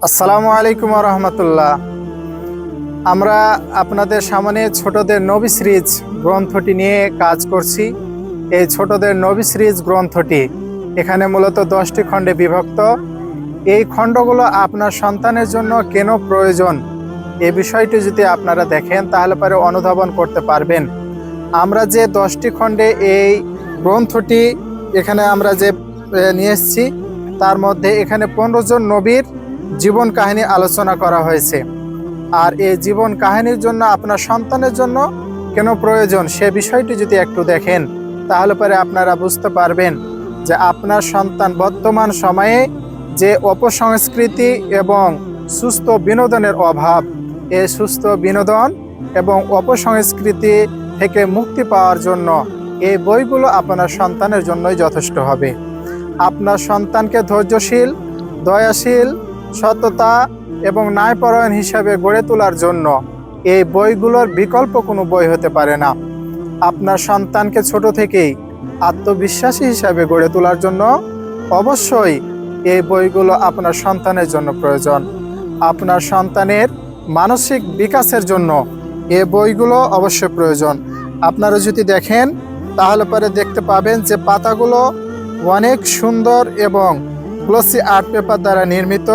আসসালামু আলাইকুম রহমতুল্লাহ। আমরা আপনাদের সামনে ছোটদের নবী সিরিজ গ্রন্থটি নিয়ে কাজ করছি। এই ছোটদের নবী সিরিজ গ্রন্থটি এখানে মূলত 10টি খণ্ডে বিভক্ত। এই খণ্ডগুলো আপনার সন্তানের জন্য কেন প্রয়োজন, এই বিষয়টি যদি আপনারা দেখেন তাহলে পরে অনুধাবন করতে পারবেন। আমরা যে 10টি খণ্ডে এই গ্রন্থটি এখানে আমরা যে নিয়ে এসেছি, তার মধ্যে এখানে 15 জন নবীর জীবন কাহিনী আলোচনা করা হয়েছে। আর এই জীবন কাহিনীর জন্য আপনার সন্তানের জন্য কেন প্রয়োজন, সে বিষয়টি যদি একটু দেখেন তাহলে পরে আপনারা বুঝতে পারবেন যে আপনার সন্তান বর্তমান সময়ে যে অপসংস্কৃতি এবং সুস্থ বিনোদনের অভাব, এই সুস্থ বিনোদন এবং অপসংস্কৃতি থেকে মুক্তি পাওয়ার জন্য এই বইগুলো আপনার সন্তানের জন্যই যথেষ্ট হবে। আপনার সন্তানকে ধৈর্যশীল, দয়াশীল, সততা এবং ন্যায়পরায়ণ হিসাবে গড়ে তোলার জন্য এই বইগুলোর বিকল্প কোনো বই হতে পারে না। আপনার সন্তানকে ছোট থেকেই আত্মবিশ্বাসী হিসাবে গড়ে তোলার জন্য অবশ্যই এই বইগুলো আপনার সন্তানের জন্য প্রয়োজন। আপনার সন্তানের মানসিক বিকাশের জন্য এই বইগুলো অবশ্যই প্রয়োজন। আপনারা যদি দেখেন তাহলে পরে দেখতে পাবেন যে পাতাগুলো অনেক সুন্দর এবং গ্লসি আর্ট পেপার দ্বারা নির্মিত,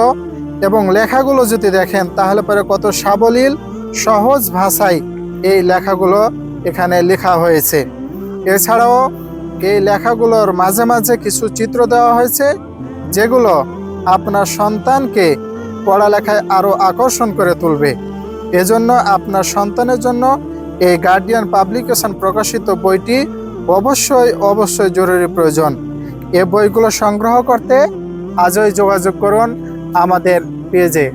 এবং লেখাগুলো যদি দেখেন তাহলে পরে কত সাবলীল সহজ ভাষায় এই লেখাগুলো এখানে লেখা হয়েছে। এছাড়াও এই লেখাগুলোর মাঝে মাঝে কিছু চিত্র দেওয়া হয়েছে, যেগুলো আপনার সন্তানকে পড়ালেখায় আরও আকর্ষণ করে তুলবে। এজন্য আপনার সন্তানের জন্য এই গার্ডিয়ান পাবলিকেশন প্রকাশিত বইটি অবশ্যই জরুরি প্রয়োজন। এই বইগুলো সংগ্রহ করতে আজই যোগাযোগ করুন আমাদের পেজে।